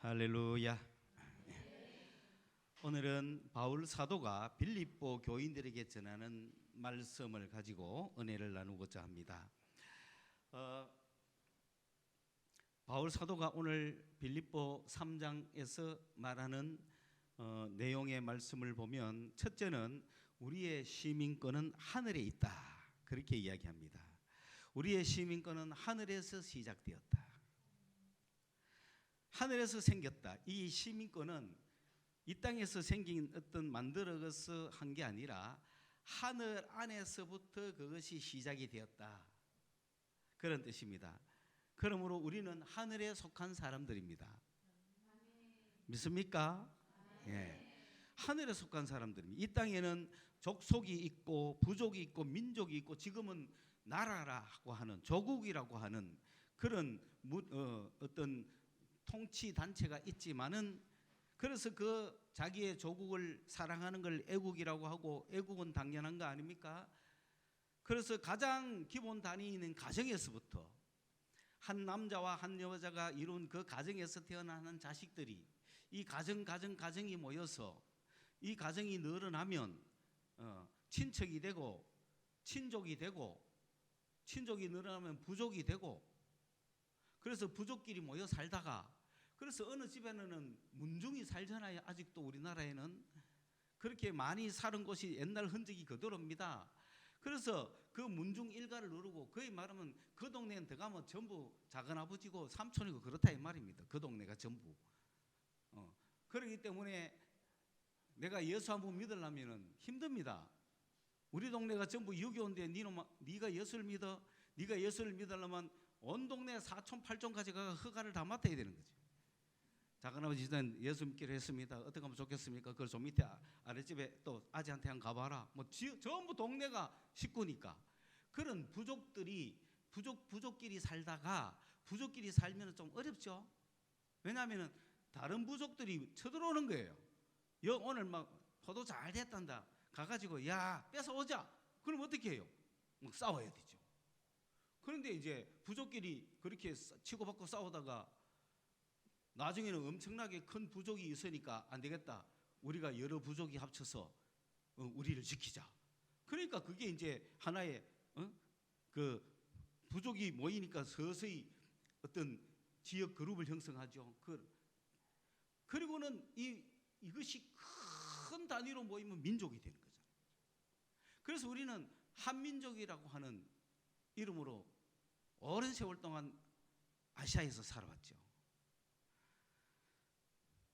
할렐루야. 오늘은 바울 사도가 빌립보 교인들에게 전하는 말씀을 가지고 은혜를 나누고자 합니다. 바울 사도가 오늘 빌립보 3장에서 말하는 내용의 말씀을 보면, 첫째는 우리의 시민권은 하늘에 있다, 그렇게 이야기합니다. 우리의 시민권은 하늘에서 시작되었다, 하늘에서 생겼다. 이 시민권은 이 땅에서 생긴 어떤 만들어서 한 게 아니라 하늘 안에서부터 그것이 시작이 되었다, 그런 뜻입니다. 그러므로 우리는 하늘에 속한 사람들입니다. 믿습니까? 예. 하늘에 속한 사람들입니다. 이 땅에는 족속이 있고 부족이 있고 민족이 있고, 지금은 나라라고 하는, 조국이라고 하는 그런 어떤 통치 단체가 있지만은, 그래서 그 자기의 조국을 사랑하는 걸 애국이라고 하고, 애국은 당연한 거 아닙니까? 그래서 가장 기본 단위는 가정에서부터, 한 남자와 한 여자가 이룬 그 가정에서 태어나는 자식들이, 이 가정이 모여서 이 가정이 늘어나면 친척이 되고, 친족이 되고, 친족이 늘어나면 부족이 되고, 그래서 부족끼리 모여 살다가, 그래서 어느 집에는 문중이 살잖아요. 아직도 우리나라에는 그렇게 많이 사는 곳이 옛날 흔적이 그대로입니다. 그래서 그 문중 일가를 누르고, 거의 말하면 그 동네에 들어가면 전부 작은아버지고 삼촌이고 그렇다 이 말입니다. 그 동네가 전부. 그렇기 때문에 내가 예수 한번 믿으려면 힘듭니다. 우리 동네가 전부 유교인데 네가 예수를 믿어? 네가 예수를 믿으려면 온 동네 사촌 팔촌까지 가 허가를 다 맡아야 되는 거죠. 작은아버지는 예수 믿기로 했습니다. 어떻게 하면 좋겠습니까? 그걸 좀 밑에 아랫집에 또 아지한테 한번 가봐라. 뭐 전부 동네가 식구니까. 그런 부족들이 부족끼리 살다가, 부족끼리 살면 좀 어렵죠. 왜냐하면 다른 부족들이 쳐들어오는 거예요. 오늘 막 포도 잘 됐단다 가가지고 야 뺏어오자. 그럼 어떻게 해요? 뭐 싸워야 되죠. 그런데 이제 부족끼리 그렇게 치고받고 싸우다가 나중에는 엄청나게 큰 부족이 있으니까 안 되겠다, 우리가 여러 부족이 합쳐서 우리를 지키자. 그러니까 그게 이제 하나의 그 부족이 모이니까 서서히 어떤 지역 그룹을 형성하죠. 그리고는 이것이 큰 단위로 모이면 민족이 되는 거죠. 그래서 우리는 한민족이라고 하는 이름으로 오랜 세월 동안 아시아에서 살아왔죠.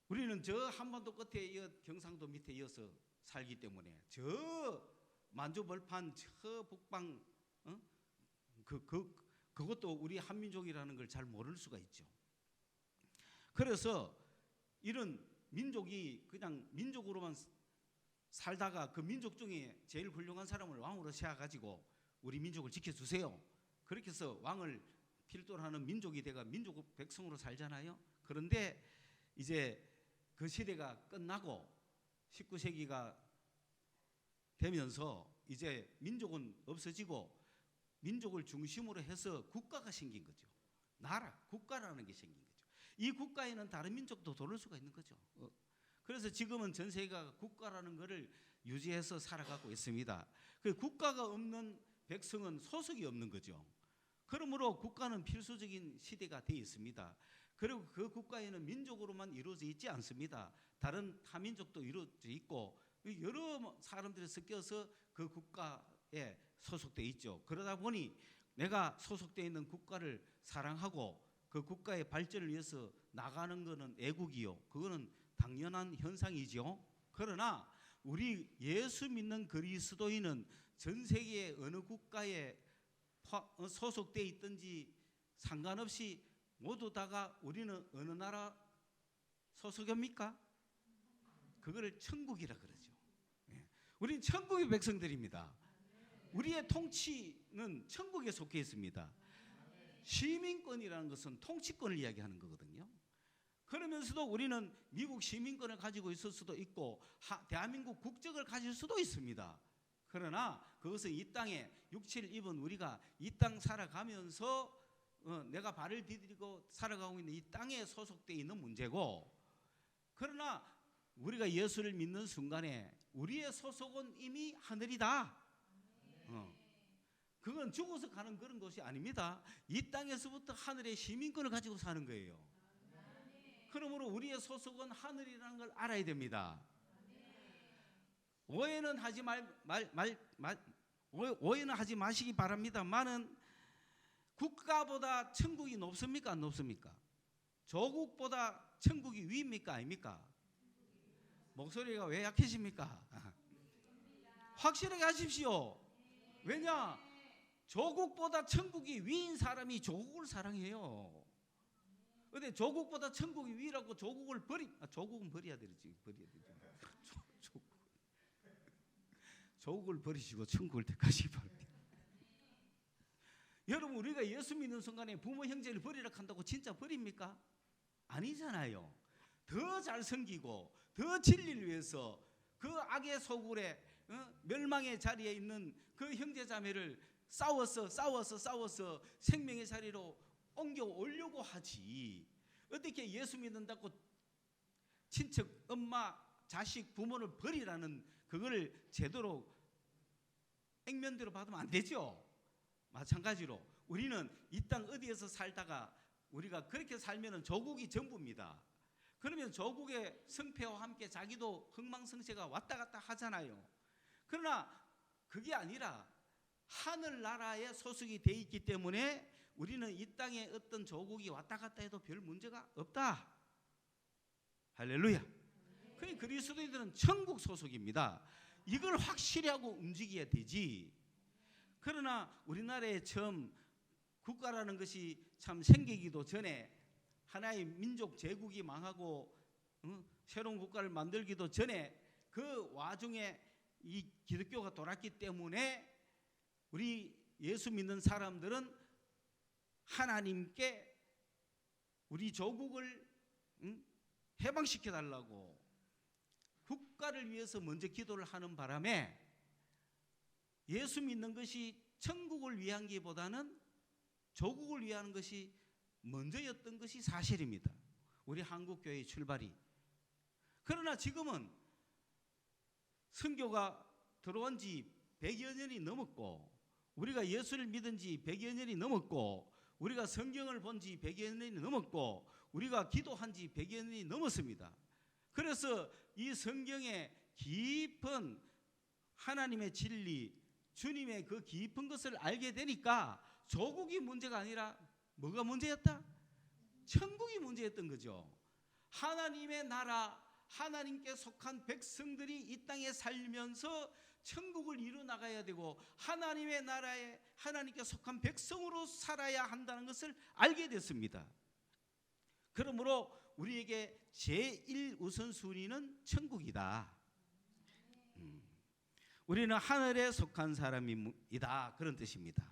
우리는 저 한반도 끝에 이어 경상도 밑에 이어서 살기 때문에 저 만주벌판 저 북방 그것도 우리 한민족이라는 걸 잘 모를 수가 있죠. 그래서 이런 민족이 그냥 민족으로만 살다가 그 민족 중에 제일 훌륭한 사람을 왕으로 세워가지고 우리 민족을 지켜주세요, 그렇게 해서 왕을 필두로 하는 민족이 돼가 민족 백성으로 살잖아요. 그런데 이제 그 시대가 끝나고 19세기가 되면서 이제 민족은 없어지고 민족을 중심으로 해서 국가가 생긴 거죠. 나라, 국가라는 게 생긴 거죠. 이 국가에는 다른 민족도 들어올 수가 있는 거죠. 그래서 지금은 전 세계가 국가라는 것을 유지해서 살아가고 있습니다. 그 국가가 없는 백성은 소속이 없는 거죠. 그러므로 국가는 필수적인 시대가 되어 있습니다. 그리고 그 국가에는 민족으로만 이루어져 있지 않습니다. 다른 타민족도 이루어져 있고 여러 사람들이 섞여서 그 국가에 소속되어 있죠. 그러다 보니 내가 소속되어 있는 국가를 사랑하고 그 국가의 발전을 위해서 나가는 것은 애국이요, 그거는 당연한 현상이죠. 그러나 우리 예수 믿는 그리스도인은 전 세계의 어느 국가에 소속되어 있든지 상관없이 모두 다가 우리는 어느 나라 소속입니까? 그거를 천국이라 그러죠. 우리는 천국의 백성들입니다. 우리의 통치는 천국에 속해 있습니다. 시민권이라는 것은 통치권을 이야기하는 거거든요. 그러면서도 우리는 미국 시민권을 가지고 있을 수도 있고 대한민국 국적을 가질 수도 있습니다. 그러나 그것은 이 땅에 육체를 입은 우리가 이 땅 살아가면서 내가 발을 디디고 살아가고 있는 이 땅에 소속되어 있는 문제고, 그러나 우리가 예수를 믿는 순간에 우리의 소속은 이미 하늘이다. 그건 죽어서 가는 그런 것이 아닙니다. 이 땅에서부터 하늘의 시민권을 가지고 사는 거예요. 그러므로 우리의 소속은 하늘이라는 걸 알아야 됩니다. 오해는 하지 마시기 바랍니다만은 국가보다 천국이 높습니까? 안 높습니까? 조국보다 천국이 위입니까? 아닙니까? 목소리가 왜 약해집니까? 확실하게 하십시오. 왜냐? 조국보다 천국이 위인 사람이 조국을 사랑해요. 근데 조국보다 천국이 위라고 조국은 버려야 되지. 조국을 버리시고 천국을 택하시기 바랍니다. 여러분, 우리가 예수 믿는 순간에 부모 형제를 버리라 한다고 진짜 버립니까? 아니잖아요. 더 잘 섬기고 더 진리를 위해서 그 악의 소굴에 멸망의 자리에 있는 그 형제자매를 싸워서 생명의 자리로 옮겨 오려고 하지. 어떻게 예수 믿는다고 친척, 엄마, 자식, 부모를 버리라는 그거를 제대로 액면대로 받으면 안 되죠. 마찬가지로 우리는 이 땅 어디에서 살다가 우리가 그렇게 살면 조국이 전부입니다. 그러면 조국의 성패와 함께 자기도 흥망성쇠가 왔다 갔다 하잖아요. 그러나 그게 아니라 하늘나라에 소속이 돼 있기 때문에 우리는 이 땅에 어떤 조국이 왔다 갔다 해도 별 문제가 없다. 할렐루야. 그러니 그리스도인들은 천국 소속입니다. 이걸 확실히 하고 움직여야 되지. 그러나 우리나라에 처음 국가라는 것이 참 생기기도 전에 하나의 민족 제국이 망하고 새로운 국가를 만들기도 전에 그 와중에 이 기독교가 돌았기 때문에 우리 예수 믿는 사람들은 하나님께 우리 조국을 해방시켜 달라고 국가를 위해서 먼저 기도를 하는 바람에 예수 믿는 것이 천국을 위한 것보다는 조국을 위한 것이 먼저였던 것이 사실입니다. 우리 한국교회의 출발이. 그러나 지금은 선교가 들어온 지 100여 년이 넘었고 우리가 예수를 믿은 지 100여 년이 넘었고 우리가 성경을 본 지 100여 년이 넘었고 우리가 기도한 지 100여 년이 넘었습니다. 그래서 이 성경의 깊은 하나님의 진리, 주님의 그 깊은 것을 알게 되니까 조국이 문제가 아니라 뭐가 문제였다? 천국이 문제였던 거죠. 하나님의 나라, 하나님께 속한 백성들이 이 땅에 살면서 천국을 이루 나가야 되고 하나님의 나라에 하나님께 속한 백성으로 살아야 한다는 것을 알게 됐습니다. 그러므로 우리에게 제1우선순위는 천국이다. 우리는 하늘에 속한 사람이다. 그런 뜻입니다.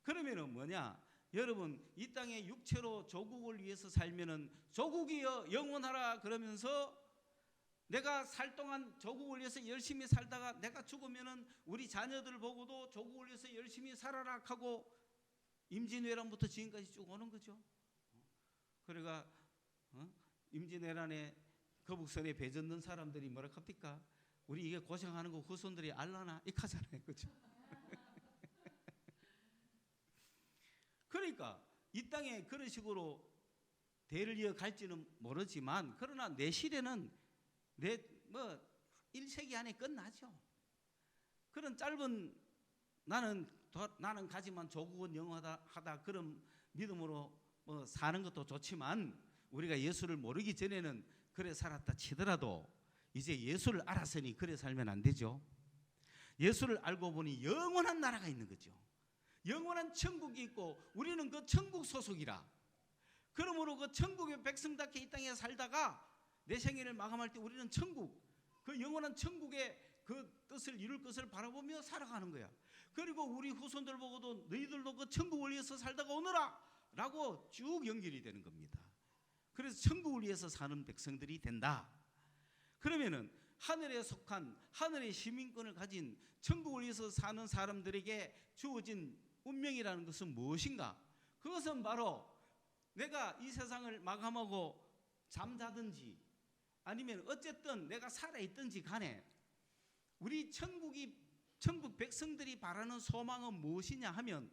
그러면은 뭐냐? 여러분, 이 땅에 육체로 조국을 위해서 살면은 조국이여 영원하라 그러면서 내가 살 동안 조국을 위해서 열심히 살다가 내가 죽으면은 우리 자녀들 보고도 조국을 위해서 열심히 살아라 하고 임진왜란부터 지금까지 쭉 오는 거죠. 그러니까 임진왜란에 거북선에 배 젓는 사람들이 뭐라 합니까? 우리 이게 고생하는 거 후손들이 알라나 이카잖아요, 그렇죠? 그러니까 이 땅에 그런 식으로 대를 이어갈지는 모르지만 그러나 내 시대는 내 1세기 안에 끝나죠. 그런 짧은 나는 가지만 조국은 영원하다 그런 믿음으로 사는 것도 좋지만 우리가 예수를 모르기 전에는 그래 살았다 치더라도 이제 예수를 알았으니 그래 살면 안 되죠. 예수를 알고 보니 영원한 나라가 있는 거죠. 영원한 천국이 있고 우리는 그 천국 소속이라. 그러므로 그 천국의 백성답게 이 땅에 살다가 내 생애를 마감할 때 우리는 천국, 그 영원한 천국의 그 뜻을 이룰 것을 바라보며 살아가는 거야. 그리고 우리 후손들 보고도 너희들도 그 천국을 위해서 살다가 오너라 라고 쭉 연결이 되는 겁니다. 그래서 천국을 위해서 사는 백성들이 된다. 그러면은 하늘에 속한 하늘의 시민권을 가진 천국을 위해서 사는 사람들에게 주어진 운명이라는 것은 무엇인가? 그 그것은 바로 내가 이 세상을 마감하고 잠자든지 아니면 어쨌든 내가 살아있든지 간에 우리 천국 백성들이 바라는 소망은 무엇이냐 하면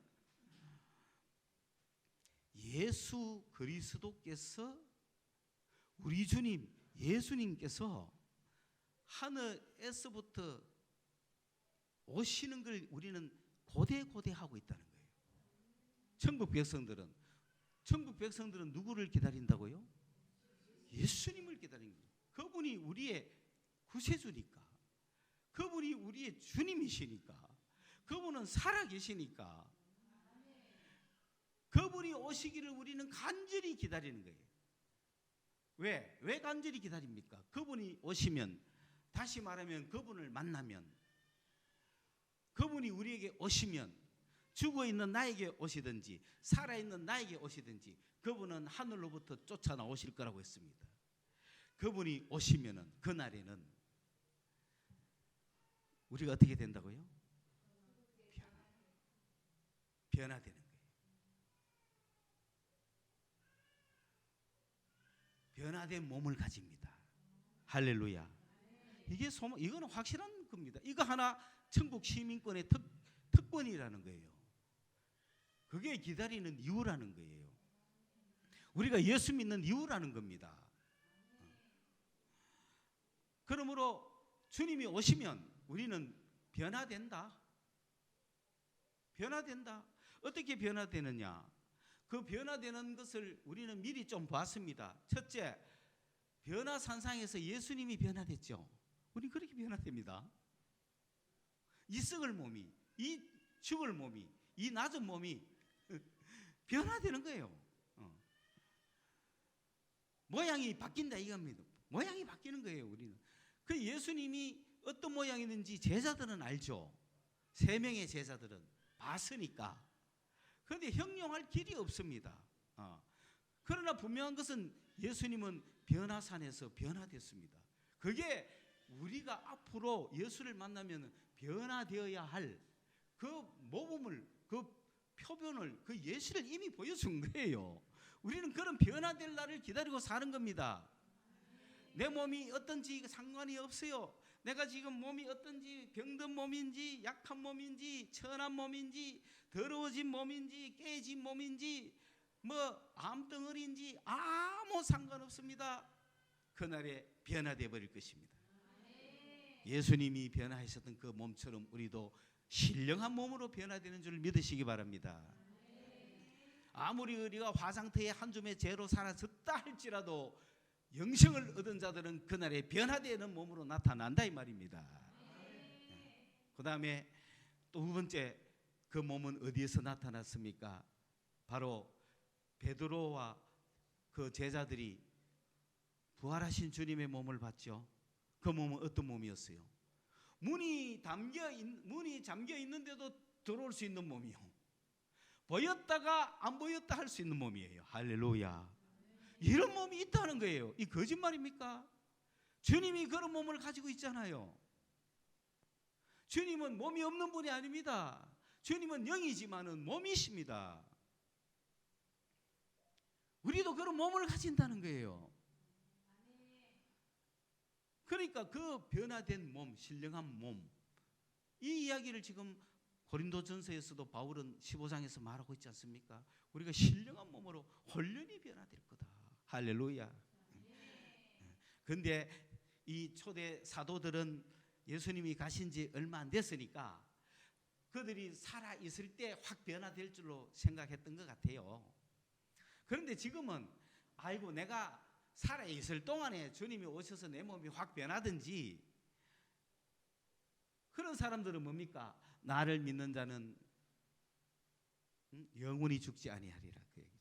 예수 그리스도께서 우리 주님 예수님께서 하늘에서부터 오시는 걸 우리는 고대하고 있다는 거예요. 천국 백성들은 누구를 기다린다고요? 예수님을 기다리는 거예요. 그분이 우리의 구세주니까, 그분이 우리의 주님이시니까, 그분은 살아계시니까 그분이 오시기를 우리는 간절히 기다리는 거예요. 왜 간절히 기다립니까? 그분이 오시면, 다시 말하면 그분을 만나면, 그분이 우리에게 오시면 죽어있는 나에게 오시든지 살아있는 나에게 오시든지 그분은 하늘로부터 쫓아 나오실 거라고 했습니다. 그분이 오시면은 그날에는 우리가 어떻게 된다고요? 변화되는 거예요. 변화된 몸을 가집니다. 할렐루야. 이거는 확실한 겁니다. 이거 하나 천국 시민권의 특권이라는 거예요. 그게 기다리는 이유라는 거예요. 우리가 예수 믿는 이유라는 겁니다. 그러므로 주님이 오시면 우리는 변화된다. 어떻게 변화되느냐? 그 변화되는 것을 우리는 미리 좀 봤습니다. 첫째, 변화산상에서 예수님이 변화됐죠. 우리 그렇게 변화됩니다. 이 썩을 몸이, 이 죽을 몸이, 이 낮은 몸이 변화되는 거예요. 모양이 바뀐다 이겁니다. 모양이 바뀌는 거예요. 우리는 그 예수님이 어떤 모양이든지 제자들은 알죠. 3명의 제자들은 봤으니까. 그런데 형용할 길이 없습니다. 그러나 분명한 것은 예수님은 변화산에서 변화됐습니다. 그게 우리가 앞으로 예수를 만나면 변화되어야 할 그 모범을, 그 표본을, 그 예시를 이미 보여준 거예요. 우리는 그런 변화될 날을 기다리고 사는 겁니다. 내 몸이 어떤지 상관이 없어요. 내가 지금 몸이 어떤지, 병든 몸인지 약한 몸인지 천한 몸인지 더러워진 몸인지 깨진 몸인지 뭐 암덩어리인지 아무 상관없습니다. 그날에 변화되어 버릴 것입니다. 예수님이 변화하셨던 그 몸처럼 우리도 신령한 몸으로 변화되는 줄 믿으시기 바랍니다. 아무리 우리가 화상태의 한 줌의 죄로 살아졌다 할지라도 영생을 얻은 자들은 그날에 변화되는 몸으로 나타난다 이 말입니다. 그 다음에 또 2번째, 그 몸은 어디에서 나타났습니까? 바로 베드로와 그 제자들이 부활하신 주님의 몸을 봤죠. 그 몸은 어떤 몸이었어요? 문이 잠겨 있는데도 들어올 수 있는 몸이요. 보였다가 안 보였다 할 수 있는 몸이에요. 할렐루야. 이런 몸이 있다는 거예요. 이 거짓말입니까? 주님이 그런 몸을 가지고 있잖아요. 주님은 몸이 없는 분이 아닙니다. 주님은 영이지만은 몸이십니다. 우리도 그런 몸을 가진다는 거예요. 그러니까 그 변화된 몸, 신령한 몸, 이 이야기를 지금 고린도전서에서도 바울은 15장에서 말하고 있지 않습니까? 우리가 신령한 몸으로 홀연히 변화될 거다. 할렐루야. 그런데 이 초대 사도들은 예수님이 가신 지 얼마 안 됐으니까 그들이 살아있을 때 확 변화될 줄로 생각했던 것 같아요. 그런데 지금은 아이고 내가 살아있을 동안에 주님이 오셔서 내 몸이 확 변하든지, 그런 사람들은 뭡니까? 나를 믿는 자는 영원히 죽지 아니하리라 그 얘기죠.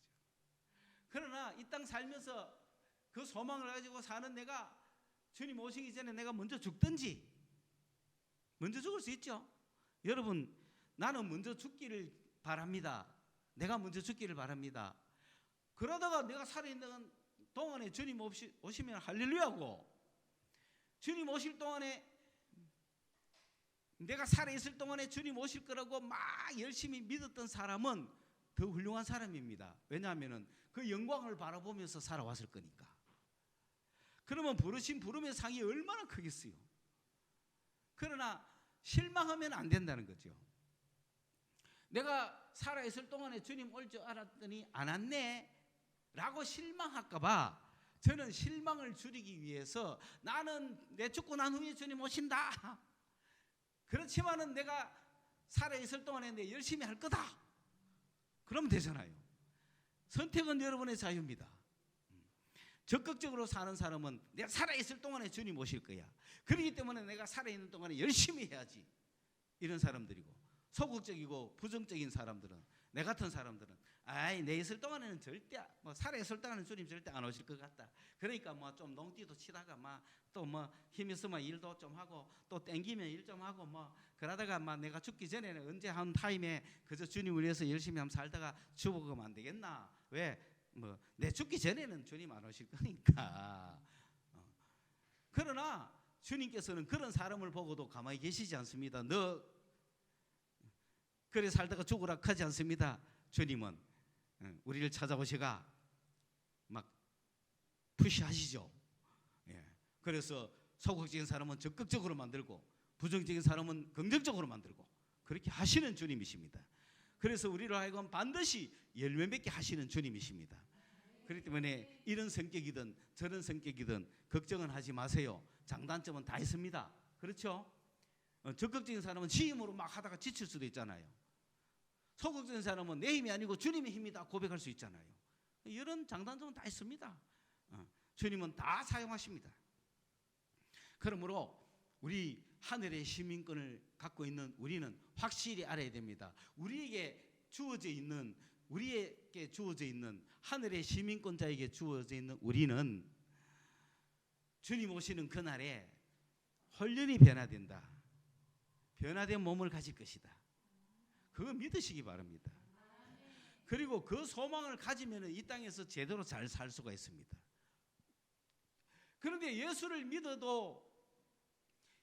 그러나 이 땅 살면서 그 소망을 가지고 사는 내가 주님 오시기 전에 내가 먼저 죽든지, 먼저 죽을 수 있죠. 여러분, 나는 먼저 죽기를 바랍니다. 내가 먼저 죽기를 바랍니다. 그러다가 내가 살아있는 동안에 주님 오시면 할렐루야고, 주님 오실 동안에 내가 살아있을 동안에 주님 오실 거라고 막 열심히 믿었던 사람은 더 훌륭한 사람입니다. 왜냐하면 그 영광을 바라보면서 살아왔을 거니까. 그러면 부르신 부름의 상이 얼마나 크겠어요. 그러나 실망하면 안 된다는 거죠. 내가 살아있을 동안에 주님 올 줄 알았더니 안 왔네 라고 실망할까 봐 저는 실망을 줄이기 위해서 나는 내 죽고 난 후에 주님 오신다. 그렇지만은 내가 살아있을 동안에 내 열심히 할 거다. 그러면 되잖아요. 선택은 여러분의 자유입니다. 적극적으로 사는 사람은 내가 살아있을 동안에 주님 오실 거야. 그렇기 때문에 내가 살아있는 동안에 열심히 해야지. 이런 사람들이고, 소극적이고 부정적인 사람들은, 내 같은 사람들은 내 있을 동안에는 절대 살아있을 동안에는 주님 절대 안 오실 것 같다. 그러니까 좀 농띠도 치다가 또 힘 있으면 일도 좀 하고 또 땡기면 일 좀 하고 그러다가 내가 죽기 전에는 언제 한 타임에 그저 주님을 위해서 열심히 한번 살다가 죽어가면 안 되겠나? 왜? 내 죽기 전에는 주님 안 오실 거니까. 그러나 주님께서는 그런 사람을 보고도 가만히 계시지 않습니다. 너 그래 살다가 죽으라 하지 않습니다. 주님은 우리를 찾아오시가 막 푸시하시죠. 그래서 소극적인 사람은 적극적으로 만들고 부정적인 사람은 긍정적으로 만들고 그렇게 하시는 주님이십니다. 그래서 우리로 하여금 반드시 열매 맺게 하시는 주님이십니다. 그렇기 때문에 이런 성격이든 저런 성격이든 걱정은 하지 마세요. 장단점은 다 있습니다. 그렇죠? 적극적인 사람은 지 힘으로 막 하다가 지칠 수도 있잖아요. 소극적인 사람은 내 힘이 아니고 주님의 힘이다 고백할 수 있잖아요. 이런 장단점은 다 있습니다. 주님은 다 사용하십니다. 그러므로 우리 하늘의 시민권을 갖고 있는 우리는 확실히 알아야 됩니다. 우리에게 주어져 있는 하늘의 시민권자에게 주어져 있는 우리는 주님 오시는 그날에 홀연히 변화된다. 변화된 몸을 가질 것이다. 그거 믿으시기 바랍니다. 그리고 그 소망을 가지면 이 땅에서 제대로 잘 살 수가 있습니다. 그런데 예수를 믿어도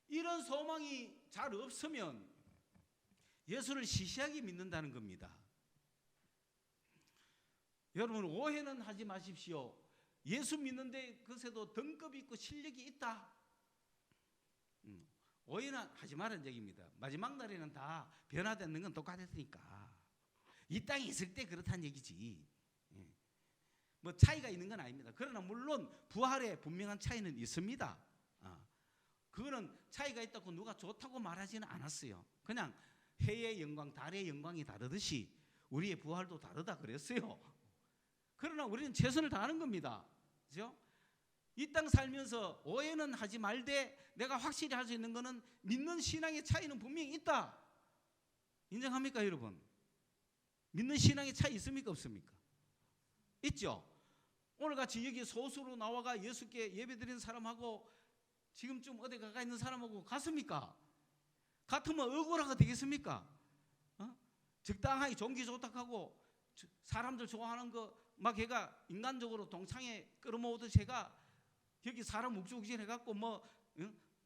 이런 소망이 잘 없으면 예수를 시시하게 믿는다는 겁니다. 여러분 오해는 하지 마십시오. 예수 믿는데 그새도 등급이 있고 실력이 있다. 오해는 하지 말라는 얘기입니다. 마지막 날에는 다 변화되는 건 똑같으니까. 이 땅에 있을 때 그렇다는 얘기지. 차이가 있는 건 아닙니다. 그러나 물론 부활에 분명한 차이는 있습니다. 그거는 차이가 있다고 누가 좋다고 말하지는 않았어요. 그냥 해의 영광, 달의 영광이 다르듯이 우리의 부활도 다르다 그랬어요. 그러나 우리는 최선을 다하는 겁니다. 그렇죠? 이 땅 살면서 오해는 하지 말되 내가 확실히 할 수 있는 것은 믿는 신앙의 차이는 분명히 있다. 인정합니까 여러분? 믿는 신앙의 차이 있습니까 없습니까? 있죠. 오늘같이 여기 소수로 나와가 예수께 예배드리는 사람하고 지금쯤 어디 가까이 있는 사람하고 같습니까? 같으면 억울하가 되겠습니까? 적당하게 종기 조탁하고 사람들 좋아하는 거 막 걔가 인간적으로 동창회 끌어모으듯 제가 여기 사람 욱죽욱죽 해갖고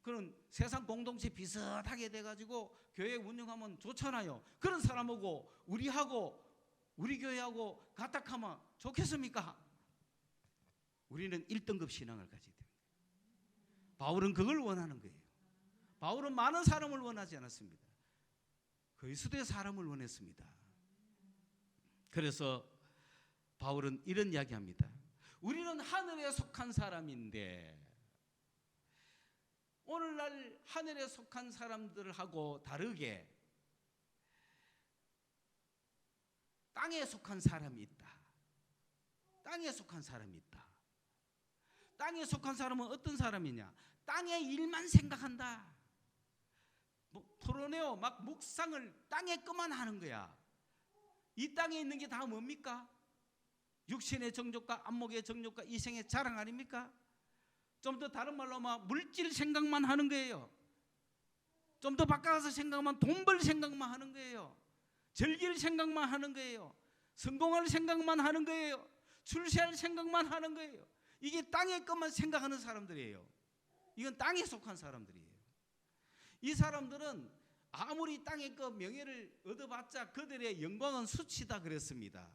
그런 세상 공동체 비슷하게 돼가지고 교회 운영하면 좋잖아요. 그런 사람하고 우리하고 우리 교회하고 같닥하면 좋겠습니까? 우리는 1등급 신앙을 가져야 됩니다. 바울은 그걸 원하는 거예요. 바울은 많은 사람을 원하지 않았습니다. 그리스도의 사람을 원했습니다. 그래서 바울은 이런 이야기합니다. 우리는 하늘에 속한 사람인데 오늘날 하늘에 속한 사람들하고 다르게 땅에 속한 사람이 있다. 땅에 속한 사람이 있다. 땅에 속한 사람은 어떤 사람이냐? 땅의 일만 생각한다. 토로네오 막 묵상을 땅에 것만 하는 거야. 이 땅에 있는 게 다 뭡니까? 육신의 정욕과 안목의 정욕과 이생의 자랑 아닙니까? 좀 더 다른 말로 물질 생각만 하는 거예요. 좀 더 바꿔서 생각하면 돈 벌 생각만 하는 거예요. 즐길 생각만 하는 거예요. 성공할 생각만 하는 거예요. 출세할 생각만 하는 거예요. 이게 땅의 것만 생각하는 사람들이에요. 이건 땅에 속한 사람들이에요. 이 사람들은 아무리 땅의 그 명예를 얻어봤자 그들의 영광은 수치다 그랬습니다.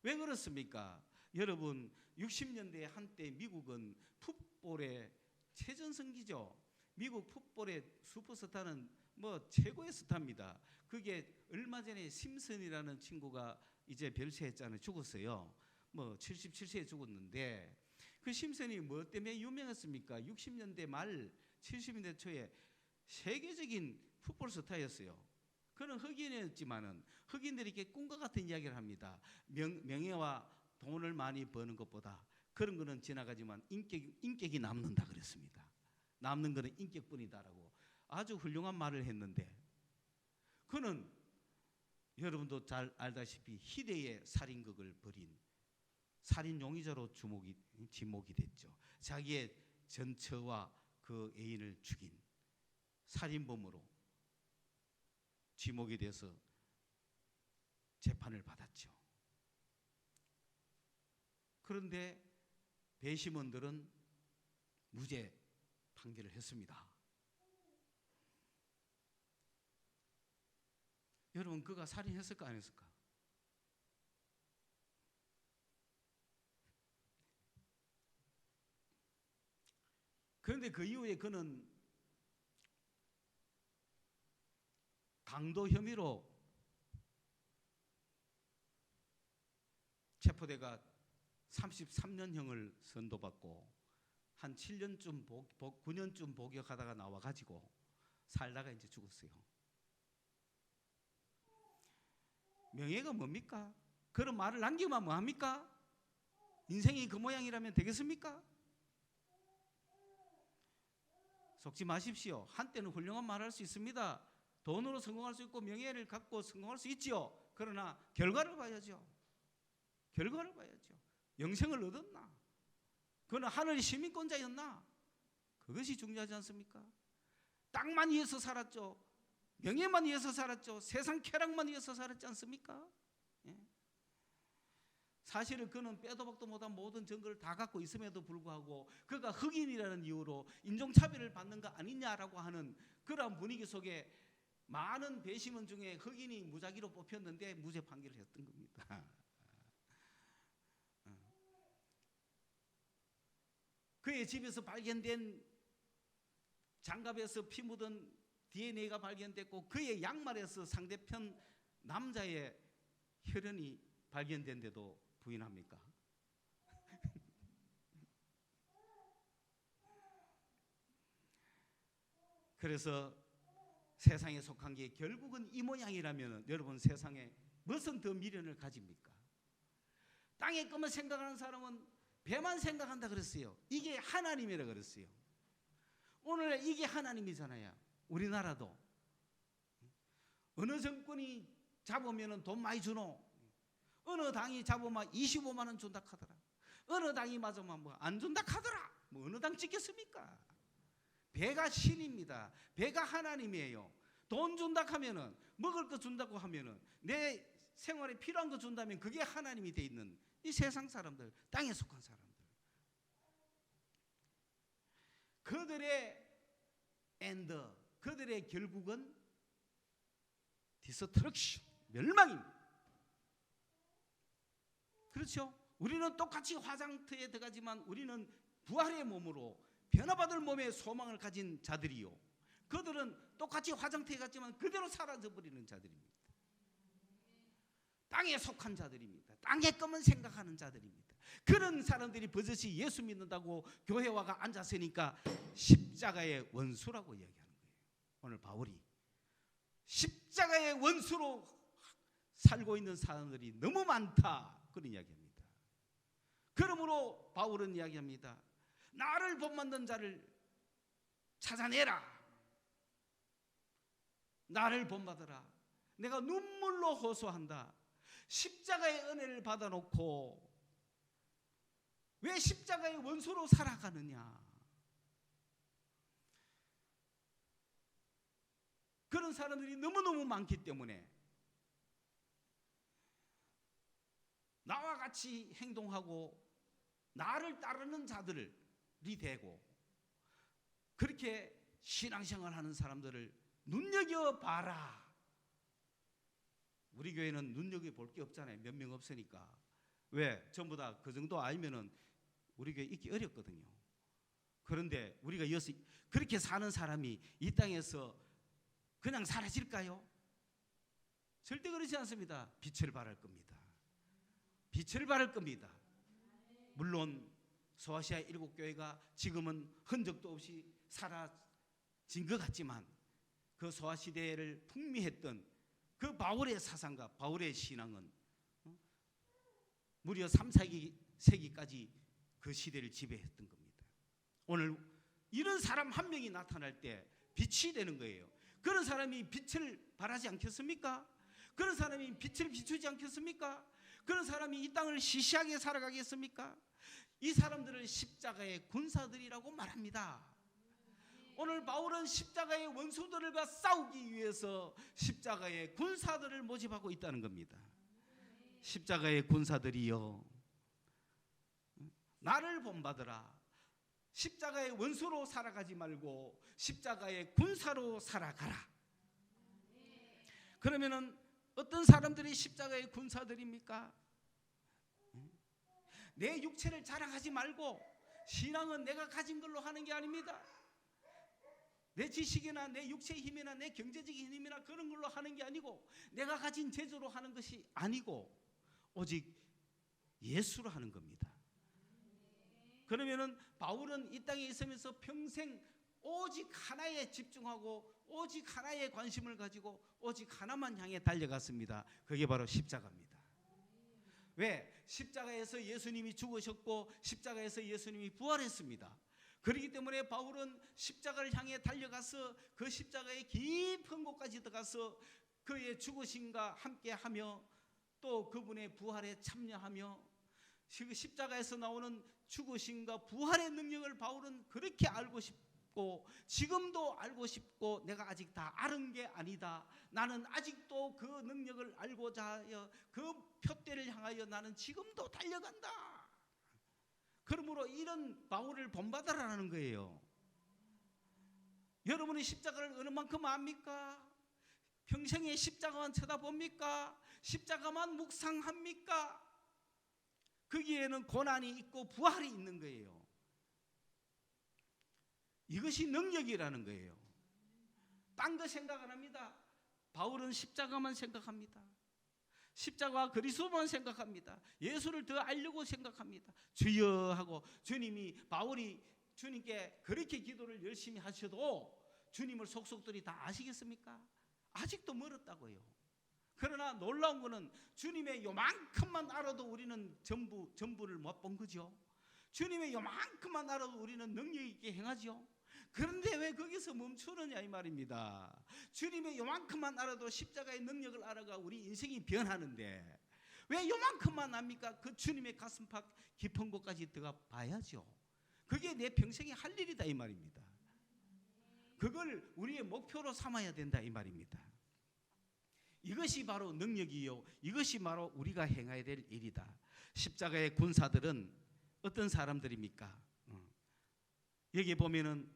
왜 그렇습니까? 여러분 60년대 한때 미국은 풋볼의 최전성기죠. 미국 풋볼의 슈퍼스타는 뭐 최고의 스타입니다. 그게 얼마 전에 심슨이라는 친구가 이제 별세했잖아요. 죽었어요. 뭐 77세에 죽었는데 그 심슨이 뭐 때문에 유명했습니까? 60년대 말 70년대 초에 세계적인 풋볼 스타였어요. 그는 흑인이었지만은 흑인들이 이렇게 꿈과 같은 이야기를 합니다. 명예와 돈을 많이 버는 것보다 그런 거는 지나가지만 인격이 남는다 그랬습니다. 남는 거는 인격뿐이다라고 아주 훌륭한 말을 했는데 그는 여러분도 잘 알다시피 희대의 살인극을 벌인 살인 용의자로 지목이 됐죠. 자기의 전처와 그 애인을 죽인 살인범으로 지목이 돼서 재판을 받았죠. 그런데 배심원들은 무죄 판결을 했습니다. 여러분 그가 살인했을까 안 했을까? 그런데 그 이후에 그는 강도 혐의로 체포돼가 33년형을 선고받고 한 7년쯤 9년쯤 복역하다가 나와가지고 살다가 이제 죽었어요. 명예가 뭡니까? 그런 말을 남기면 뭐합니까? 인생이 그 모양이라면 되겠습니까? 속지 마십시오. 한때는 훌륭한 말을 할 수 있습니다. 돈으로 성공할 수 있고 명예를 갖고 성공할 수 있지요. 그러나 결과를 봐야죠. 결과를 봐야죠. 영생을 얻었나? 그는 하늘의 시민권자였나? 그것이 중요하지 않습니까? 땅만 위해서 살았죠. 명예만 위해서 살았죠. 세상 쾌락만 위해서 살았지 않습니까? 예. 사실은 그는 빼도 박도 못한 모든 증거를 다 갖고 있음에도 불구하고 그가 흑인이라는 이유로 인종차별을 받는 거 아니냐라고 하는 그러한 분위기 속에 많은 배심원 중에 흑인이 무작위로 뽑혔는데 무죄 판결을 했던 겁니다. 그의 집에서 발견된 장갑에서 피 묻은 DNA가 발견됐고 그의 양말에서 상대편 남자의 혈흔이 발견된데도 부인합니까? 그래서 세상에 속한 게 결국은 이 모양이라면 여러분 세상에 무슨 더 미련을 가집니까? 땅의 것만 생각하는 사람은 배만 생각한다 그랬어요. 이게 하나님이라 그랬어요. 오늘 이게 하나님이잖아요. 우리나라도 어느 정권이 잡으면 돈 많이 주노. 어느 당이 잡으면 25만 원 준다 하더라. 어느 당이 맞으면 뭐 안 준다 하더라. 뭐 어느 당 찍겠습니까? 배가 신입니다. 배가 하나님이에요. 돈 준다 하면은 먹을 거 준다고 하면은 내 생활에 필요한 거 준다면 그게 하나님이 돼 있는 이 세상 사람들, 땅에 속한 사람들. 그들의 엔더, 그들의 결국은 디스트럭션, 멸망입니다. 그렇죠? 우리는 똑같이 화장터에 들어가지만 우리는 부활의 몸으로 변화받을 몸의 소망을 가진 자들이요. 그들은 똑같이 화장터에 갔지만 그대로 사라져버리는 자들입니다. 땅에 속한 자들입니다. 땅의 것만 생각하는 자들입니다. 그런 사람들이 버젓이 예수 믿는다고 교회 와가 앉았으니까 십자가의 원수라고 이야기하는 거예요. 오늘 바울이 십자가의 원수로 살고 있는 사람들이 너무 많다 그런 이야기합니다. 그러므로 바울은 이야기합니다. 나를 본받는 자를 찾아내라. 나를 본받으라. 내가 눈물로 호소한다. 십자가의 은혜를 받아놓고 왜 십자가의 원수로 살아가느냐. 그런 사람들이 너무너무 많기 때문에 나와 같이 행동하고 나를 따르는 자들이 되고 그렇게 신앙생활하는 사람들을 눈여겨봐라. 우리 교회는 눈여겨볼 게 없잖아요. 몇 명 없으니까. 왜? 전부 다 그 정도 알면은 우리 교회 있기 어렵거든요. 그런데 우리가 여기서 그렇게 사는 사람이 이 땅에서 그냥 사라질까요? 절대 그렇지 않습니다. 빛을 발할 겁니다. 빛을 발할 겁니다. 물론 소아시아 7교회가 지금은 흔적도 없이 사라진 것 같지만 그 소아시대를 풍미했던 그 바울의 사상과 바울의 신앙은 무려 3, 4세기까지 그 시대를 지배했던 겁니다. 오늘 이런 사람 한 명이 나타날 때 빛이 되는 거예요. 그런 사람이 빛을 발하지 않겠습니까? 그런 사람이 빛을 비추지 않겠습니까? 그런 사람이 이 땅을 시시하게 살아가겠습니까? 이 사람들을 십자가의 군사들이라고 말합니다. 오늘 바울은 십자가의 원수들과 싸우기 위해서 십자가의 군사들을 모집하고 있다는 겁니다. 십자가의 군사들이여, 나를 본받으라. 십자가의 원수로 살아가지 말고 십자가의 군사로 살아가라. 그러면은 어떤 사람들이 십자가의 군사들입니까? 내 육체를 자랑하지 말고, 신앙은 내가 가진 걸로 하는 게 아닙니다. 내 지식이나 내 육체의 힘이나 내 경제적인 힘이나 그런 걸로 하는 게 아니고, 내가 가진 재주로 하는 것이 아니고 오직 예수로 하는 겁니다. 그러면은 바울은 이 땅에 있으면서 평생 오직 하나에 집중하고 오직 하나에 관심을 가지고 오직 하나만 향해 달려갔습니다. 그게 바로 십자가입니다. 왜? 십자가에서 예수님이 죽으셨고 십자가에서 예수님이 부활했습니다. 그렇기 때문에 바울은 십자가를 향해 달려가서 그 십자가의 깊은 곳까지 들어가서 그의 죽으심과 함께하며 또 그분의 부활에 참여하며 십자가에서 나오는 죽으심과 부활의 능력을 바울은 그렇게 알고 싶고 지금도 알고 싶고, 내가 아직 다 아는 게 아니다. 나는 아직도 그 능력을 알고자 하여 그 표대를 향하여 나는 지금도 달려간다. 그러므로 이런 바울을 본받으라는 거예요. 여러분이 십자가를 어느 만큼 압니까? 평생에 십자가만 쳐다봅니까? 십자가만 묵상합니까? 거기에는 고난이 있고 부활이 있는 거예요. 이것이 능력이라는 거예요. 딴 거 생각 안 합니다. 바울은 십자가만 생각합니다. 십자가와 그리스도만 생각합니다. 예수를 더 알려고 생각합니다. 주여 하고, 바울이 주님께 그렇게 기도를 열심히 하셔도 주님을 속속들이 다 아시겠습니까? 아직도 멀었다고요. 그러나 놀라운 것은 주님의 요만큼만 알아도 우리는 전부를 못 본 거죠. 주님의 요만큼만 알아도 우리는 능력 있게 행하죠. 그런데 왜 거기서 멈추느냐 이 말입니다. 주님의 요만큼만 알아도 십자가의 능력을 알아가 우리 인생이 변하는데 왜 요만큼만 압니까? 그 주님의 가슴팍 깊은 곳까지 들어가 봐야죠. 그게 내 평생에 할 일이다 이 말입니다. 그걸 우리의 목표로 삼아야 된다 이 말입니다. 이것이 바로 능력이요, 이것이 바로 우리가 행해야 될 일이다. 십자가의 군사들은 어떤 사람들입니까? 여기 보면은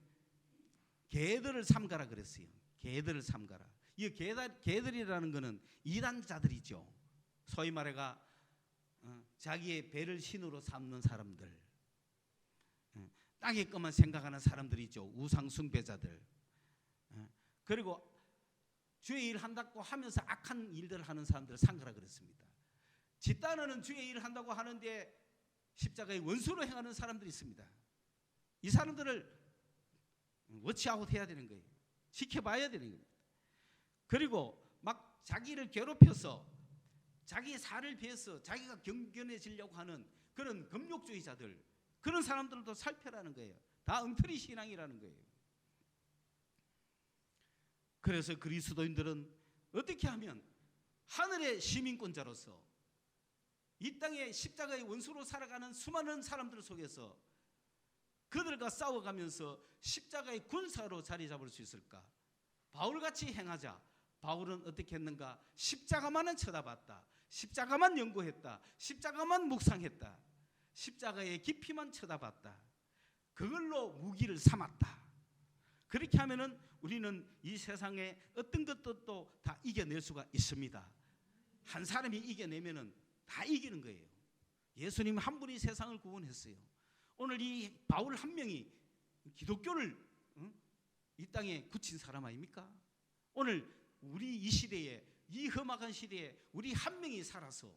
개들을 삼가라 그랬어요. 개들을 삼가라. 이 개들이라는 것은 이단자들이죠. 소위 말해가 자기의 배를 신으로 삼는 사람들, 땅의 것만 생각하는 사람들이죠. 우상 숭배자들. 그리고 주의 일 한다고 하면서 악한 일들을 하는 사람들을 삼가라 그랬습니다. 집단은 주의 일을 한다고 하는데 십자가의 원수로 행하는 사람들이 있습니다. 이 사람들을 워치아웃 해야 되는 거예요. 지켜봐야 되는 겁니다. 그리고 막 자기를 괴롭혀서 자기의 살을 베어서 자기가 경건해지려고 하는 그런 금욕주의자들, 그런 사람들도 살펴라는 거예요. 다 엉터리 신앙이라는 거예요. 그래서 그리스도인들은 어떻게 하면 하늘의 시민권자로서 이 땅에 십자가의 원수로 살아가는 수많은 사람들 속에서 그들과 싸워가면서 십자가의 군사로 자리 잡을 수 있을까? 바울같이 행하자. 바울은 어떻게 했는가? 십자가만은 쳐다봤다. 십자가만 연구했다. 십자가만 묵상했다. 십자가의 깊이만 쳐다봤다. 그걸로 무기를 삼았다. 그렇게 하면은 우리는 이 세상에 어떤 것도 다 이겨낼 수가 있습니다. 한 사람이 이겨내면은 다 이기는 거예요. 예수님 한 분이 세상을 구원했어요. 오늘 이 바울 한 명이 기독교를 이 땅에 굳힌 사람 아닙니까? 오늘 우리 이 시대에, 이 험악한 시대에 우리 한 명이 살아서,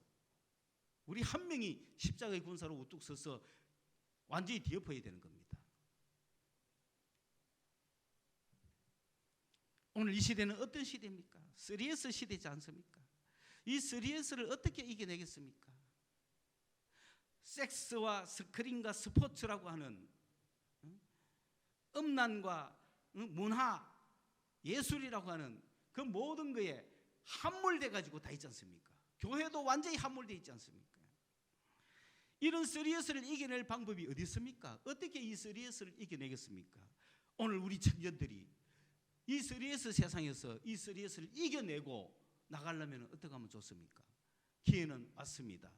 우리 한 명이 십자가의 군사로 우뚝 서서 완전히 뒤엎어야 되는 겁니다. 오늘 이 시대는 어떤 시대입니까? 3S 시대지 않습니까? 이 3S를 어떻게 이겨내겠습니까? 섹스와 스크린과 스포츠라고 하는 음란과 문화, 예술이라고 하는 그 모든 거에 함몰돼 가지고 다 있지 않습니까? 교회도 완전히 함몰돼 있지 않습니까? 이런 3S를 이겨낼 방법이 어디 있습니까? 어떻게 이 3S를 이겨내겠습니까? 오늘 우리 청년들이 이 3S 세상에서 이 3S를 이겨내고 나가려면 어떻게 하면 좋습니까? 기회는 왔습니다.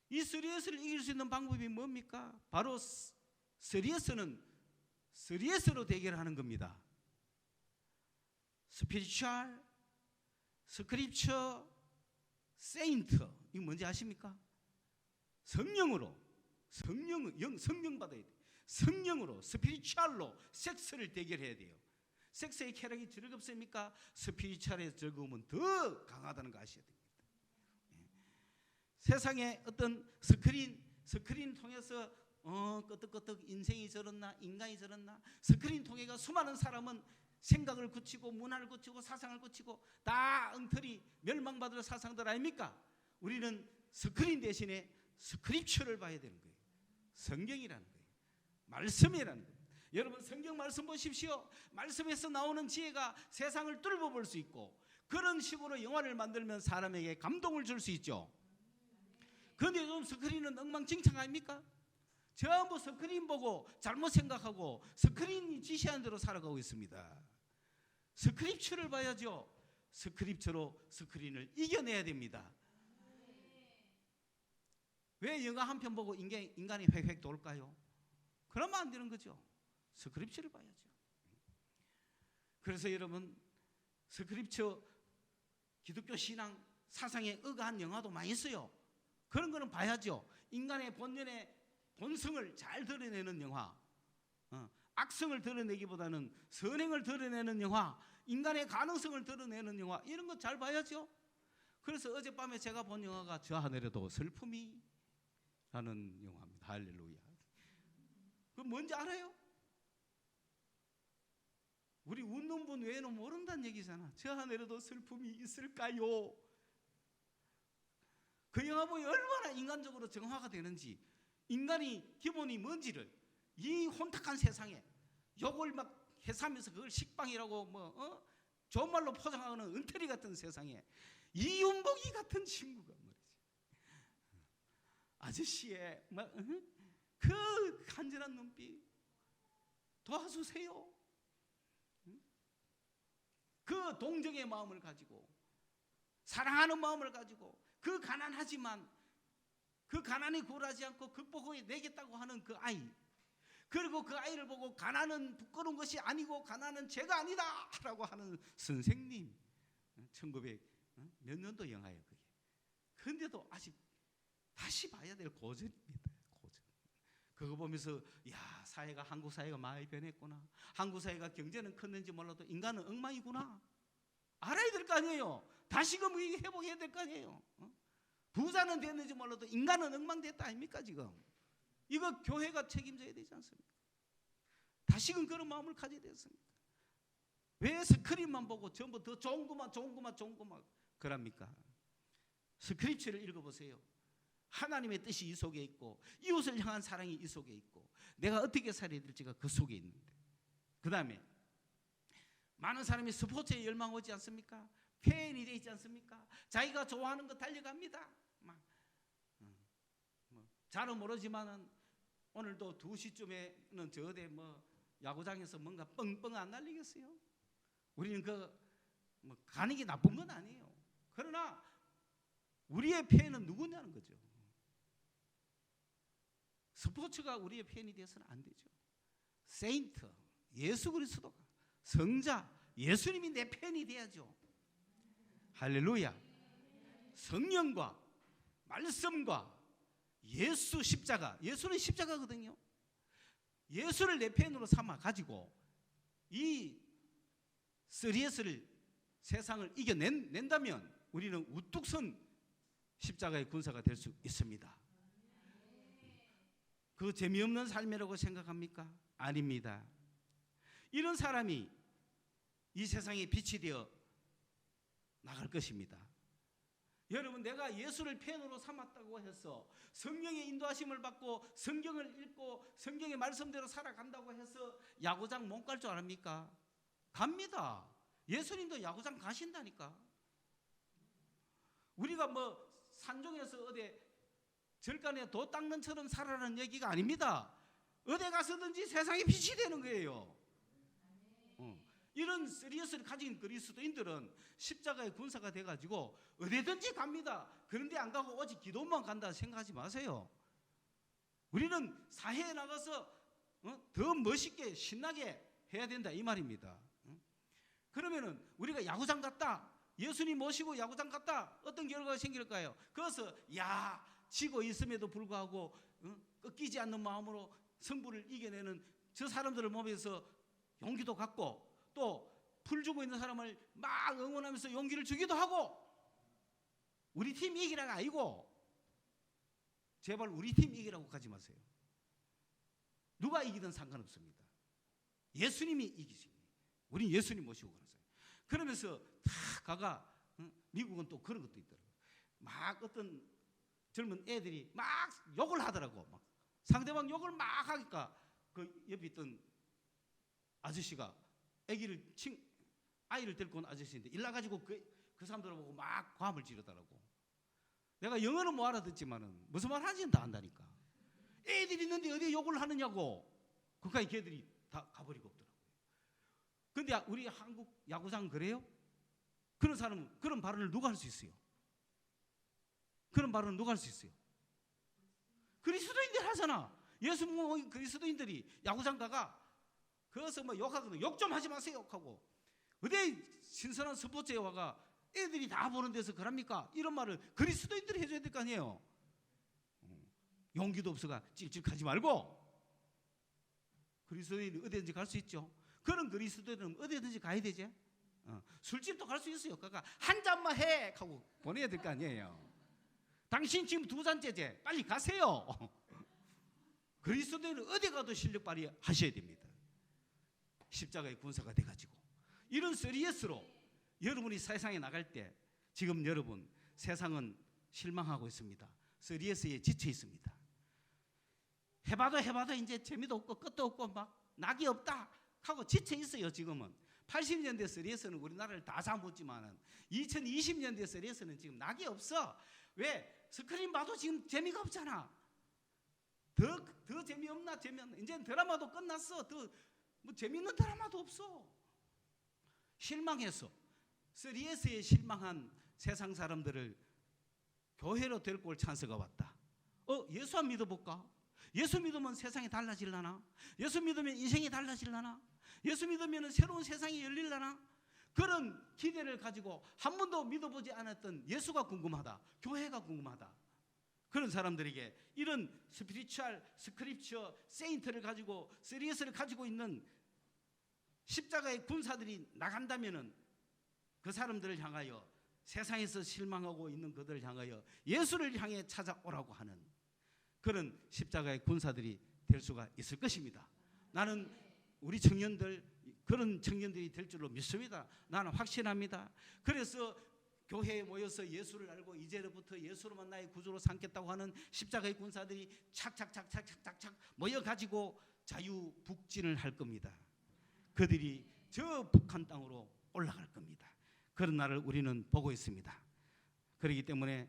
이 3S를 이길 수 있는 방법이 뭡니까? 바로 3S는 3S로 대결하는 겁니다. 스피리추얼, 스크립처, 세인트. 이거 뭔지 아십니까? 성령으로, 성령 받아야 돼. 성령으로, 스피리추얼로 섹스를 대결해야 돼요. 섹스의 쾌락이 즐겁습니까? 스피리추얼의 즐거움은 더 강하다는 거 아셔야 됩니다. 세상에 어떤 스크린 통해서 끄덕끄덕 인생이 저렇나, 인간이 저렇나, 스크린 통해서 수많은 사람은 생각을 굳히고 문화를 굳히고 사상을 굳히고 다 엉터리 멸망받을 사상들 아닙니까? 우리는 스크린 대신에 스크립처를 봐야 되는 거예요. 성경이라는 거예요. 말씀이라는 거예요. 여러분 성경 말씀 보십시오. 말씀에서 나오는 지혜가 세상을 뚫어볼 수 있고, 그런 식으로 영화를 만들면 사람에게 감동을 줄 수 있죠. 그런데 요즘 스크린은 엉망진창 아닙니까? 전부 스크린 보고 잘못 생각하고 스크린이 지시하는 대로 살아가고 있습니다. 스크립처를 봐야죠. 스크립처로 스크린을 이겨내야 됩니다. 왜 영화 한 편 보고 인간이 획획 돌까요? 그러면 안 되는 거죠. 스크립처를 봐야죠. 그래서 여러분, 스크립처 기독교 신앙 사상에 의거한 영화도 많이 있어요. 그런 거는 봐야죠. 인간의 본연의 본성을 잘 드러내는 영화, 악성을 드러내기보다는 선행을 드러내는 영화, 인간의 가능성을 드러내는 영화, 이런 거 잘 봐야죠. 그래서 어젯밤에 제가 본 영화가 저 하늘에도 슬픔이 라는 영화입니다. 할렐루야. 그 뭔지 알아요? 우리 웃는 분 외에는 모른다는 얘기잖아. 저 하늘에도 슬픔이 있을까요? 그 영화 보니 얼마나 인간적으로 정화가 되는지, 인간이 기본이 뭔지를, 이 혼탁한 세상에 욕을 막 해사면서 그걸 식빵이라고 좋은 말로 포장하는 은퇴리 같은 세상에 이윤복이 같은 친구가 말이지, 아저씨의 그 간절한 눈빛 도와주세요. 그 동정의 마음을 가지고, 사랑하는 마음을 가지고, 그 가난하지만 그 가난이 굴하지 않고 극복해 내겠다고 하는 그 아이, 그리고 그 아이를 보고 가난은 부끄러운 것이 아니고 가난은 죄가 아니다 라고 하는 선생님. 1900 몇 년도 영화예요 그게. 그런데도 아직 다시 봐야 될 고전입니다. 고전. 그거 보면서 야, 사회가, 한국 사회가 많이 변했구나. 한국 사회가 경제는 컸는지 몰라도 인간은 엉망이구나. 알아야 될 거 아니에요. 다시금 회복해야 될 거 아니에요. 부자는 됐는지 몰라도 인간은 엉망됐다 아닙니까 지금? 이거 교회가 책임져야 되지 않습니까? 다시금 그런 마음을 가져야 되겠습니까? 왜 스크린만 보고 전부 더 좋은 것만 그럽니까? 스크립처를 읽어보세요. 하나님의 뜻이 이 속에 있고, 이웃을 향한 사랑이 이 속에 있고, 내가 어떻게 살아야 될지가 그 속에 있는데, 그 다음에 많은 사람이 스포츠에 열망 오지 않습니까? 팬이 되어 있지 않습니까? 자기가 좋아하는 거 달려갑니다. 잘은 모르지만은 오늘도 2시쯤에는 저 어디 야구장에서 뭔가 뻥뻥 안 날리겠어요? 우리는 가는 게 나쁜 건 아니에요. 그러나 우리의 팬은 누구냐는 거죠. 스포츠가 우리의 팬이 되어서는 안 되죠. 세인트, 예수 그리스도가 성자 예수님이 내 편이 돼야죠. 할렐루야. 성령과 말씀과 예수 십자가, 예수는 십자가거든요. 예수를 내 편으로 삼아 가지고 이 3S를 세상을 이겨낸다면 우리는 우뚝 선 십자가의 군사가 될 수 있습니다. 그 재미없는 삶이라고 생각합니까? 아닙니다. 이런 사람이 이 세상에 빛이 되어 나갈 것입니다. 여러분, 내가 예수를 편으로 삼았다고 해서 성령의 인도하심을 받고 성경을 읽고 성경의 말씀대로 살아간다고 해서 야구장 못 갈 줄 아십니까? 갑니다. 예수님도 야구장 가신다니까. 우리가 뭐 산중에서 어디 절간에 도 닦는 처럼 살아라는 얘기가 아닙니다. 어디 가서든지 세상에 빛이 되는 거예요. 이런 3S를 가진 그리스도인들은 십자가의 군사가 돼가지고 어디든지 갑니다. 그런데 안 가고 오직 기도만 간다 생각하지 마세요. 우리는 사회에 나가서 더 멋있게 신나게 해야 된다 이 말입니다. 그러면은 우리가 야구장 갔다, 예수님 모시고 야구장 갔다, 어떤 결과가 생길까요? 거기서 지고 있음에도 불구하고 꺾이지 않는 마음으로 승부를 이겨내는 저 사람들을 보면서 용기도 갖고, 또 풀 주고 있는 사람을 막 응원하면서 용기를 주기도 하고. 우리 팀 이기라가 아니고, 제발 우리 팀 이기라고 가지 마세요. 누가 이기든 상관없습니다. 예수님이 이기십니다. 우린 예수님 모시고 가는 사람. 그러면서 다 가가, 미국은 또 그런 것도 있더라고요. 막 어떤 젊은 애들이 막 욕을 하더라고. 막 상대방 욕을 막 하니까 그 옆에 있던 아저씨가 아이를 데리고 온 아저씨인데 일나가지고 그 사람들을 보고 막 과음을 지르더라고. 내가 영어는 못 알아듣지만은 무슨 말 하는지는 다 안다니까. 애들이 있는데 어디 욕을 하느냐고. 그까지 걔들이 다 가버리고 없더라고요. 근데 우리 한국 야구장 그래요? 그런 사람은, 그런 발언을 누가 할 수 있어요? 그런 발언을 누가 할 수 있어요? 그리스도인들 하잖아. 예수 믿는 그리스도인들이 야구장 가가 거기서 뭐 욕하거든. 욕 좀 하지 마세요 하고. 어디 신선한 스포츠에 와가 애들이 다 보는 데서 그럽니까? 이런 말을 그리스도인들이 해줘야 될 거 아니에요. 용기도 없어가 찔찔하지 말고. 그리스도인이 어디든지 갈 수 있죠. 그런 그리스도인은 어디든지 가야 되지. 술집도 갈 수 있어요. 그러니까 한 잔만 해 하고 보내야 될 거 아니에요. 당신 지금 2잔째제 빨리 가세요. 그리스도인은 어디 가도 실력 발휘하셔야 됩니다. 십자가의 군사가 돼가지고 이런 3S로 여러분이 세상에 나갈 때, 지금 여러분 세상은 실망하고 있습니다. 3S에 지쳐 있습니다. 해봐도 이제 재미도 없고 끝도 없고 막 낙이 없다 하고 지쳐 있어요. 지금은 80년대 3S는 우리나라를 다 잡았지만은 2020년대 3S는 지금 낙이 없어. 왜? 스크린 봐도 지금 재미가 없잖아. 더 재미없나? 재미없나? 이제 드라마도 끝났어. 더 뭐 재미있는 드라마도 없어. 실망했어. 3S에 실망한 세상 사람들을 교회로 데리고 올 찬스가 왔다. 예수 안 믿어볼까? 예수 믿으면 세상이 달라질라나? 예수 믿으면 인생이 달라질라나? 예수 믿으면 새로운 세상이 열릴라나? 그런 기대를 가지고 한 번도 믿어보지 않았던 예수가 궁금하다. 교회가 궁금하다. 그런 사람들에게 이런 스피리추얼, 스크립처, 세인트를 가지고 3S를 가지고 있는 십자가의 군사들이 나간다면은 그 사람들을 향하여, 세상에서 실망하고 있는 그들을 향하여 예수를 향해 찾아오라고 하는 그런 십자가의 군사들이 될 수가 있을 것입니다. 나는 우리 청년들, 그런 청년들이 될 줄로 믿습니다. 나는 확신합니다. 그래서 교회에 모여서 예수를 알고 이제부터 예수로만 나의 구주로 삼겠다고 하는 십자가의 군사들이 착착 모여가지고 자유북진을 할 겁니다. 그들이 저 북한 땅으로 올라갈 겁니다. 그런 날을 우리는 보고 있습니다. 그렇기 때문에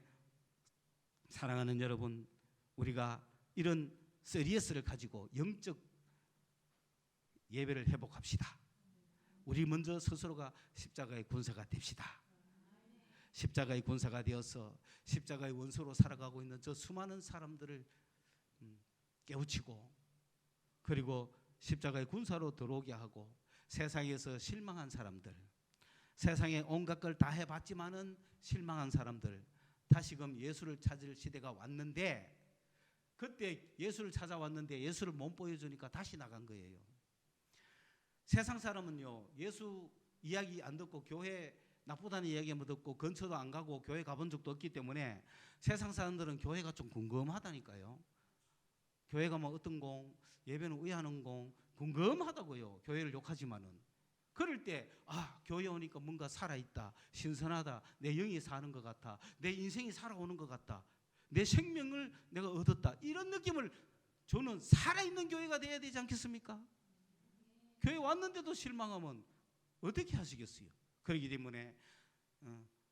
사랑하는 여러분, 우리가 이런 3S를 가지고 영적 예배를 회복합시다. 우리 먼저 스스로가 십자가의 군사가 됩시다. 십자가의 군사가 되어서 십자가의 원수로 살아가고 있는 저 수많은 사람들을 깨우치고, 그리고 십자가의 군사로 들어오게 하고 세상에서 실망한 사람들, 세상에 온갖 걸 다 해봤지만은 실망한 사람들, 다시금 예수를 찾을 시대가 왔는데, 그때 예수를 찾아왔는데 예수를 못 보여주니까 다시 나간 거예요. 세상 사람은요, 예수 이야기 안 듣고 교회 나쁘다는 이야기 못 듣고 근처도 안 가고 교회 가본 적도 없기 때문에 세상 사람들은 교회가 좀 궁금하다니까요. 교회가 뭐 어떤 공, 예배는 의하는 공, 궁금하다고요. 교회를 욕하지만은. 그럴 때 교회 오니까 뭔가 살아있다, 신선하다, 내 영이 사는 것 같아, 내 인생이 살아오는 것 같다, 내 생명을 내가 얻었다, 이런 느낌을 저는 살아있는 교회가 돼야 되지 않겠습니까? 교회 왔는데도 실망하면 어떻게 하시겠어요? 그렇기 때문에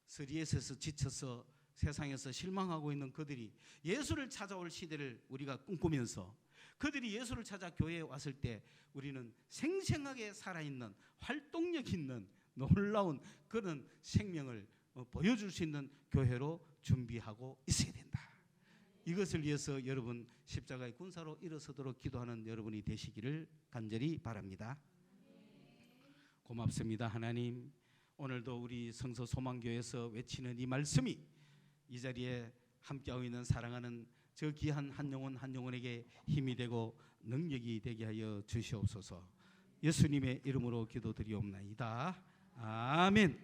스트레스에서 지쳐서 세상에서 실망하고 있는 그들이 예수를 찾아올 시대를 우리가 꿈꾸면서, 그들이 예수를 찾아 교회에 왔을 때 우리는 생생하게 살아있는 활동력 있는 놀라운 그런 생명을 보여줄 수 있는 교회로 준비하고 있어야 된다. 이것을 위해서 여러분 십자가의 군사로 일어서도록 기도하는 여러분이 되시기를 간절히 바랍니다. 고맙습니다. 하나님, 오늘도 우리 성서 소망교회에서 외치는 이 말씀이 이 자리에 함께하고 있는 사랑하는 저 귀한 한 영혼 한 영혼에게 힘이 되고 능력이 되게 하여 주시옵소서. 예수님의 이름으로 기도드리옵나이다. 아멘.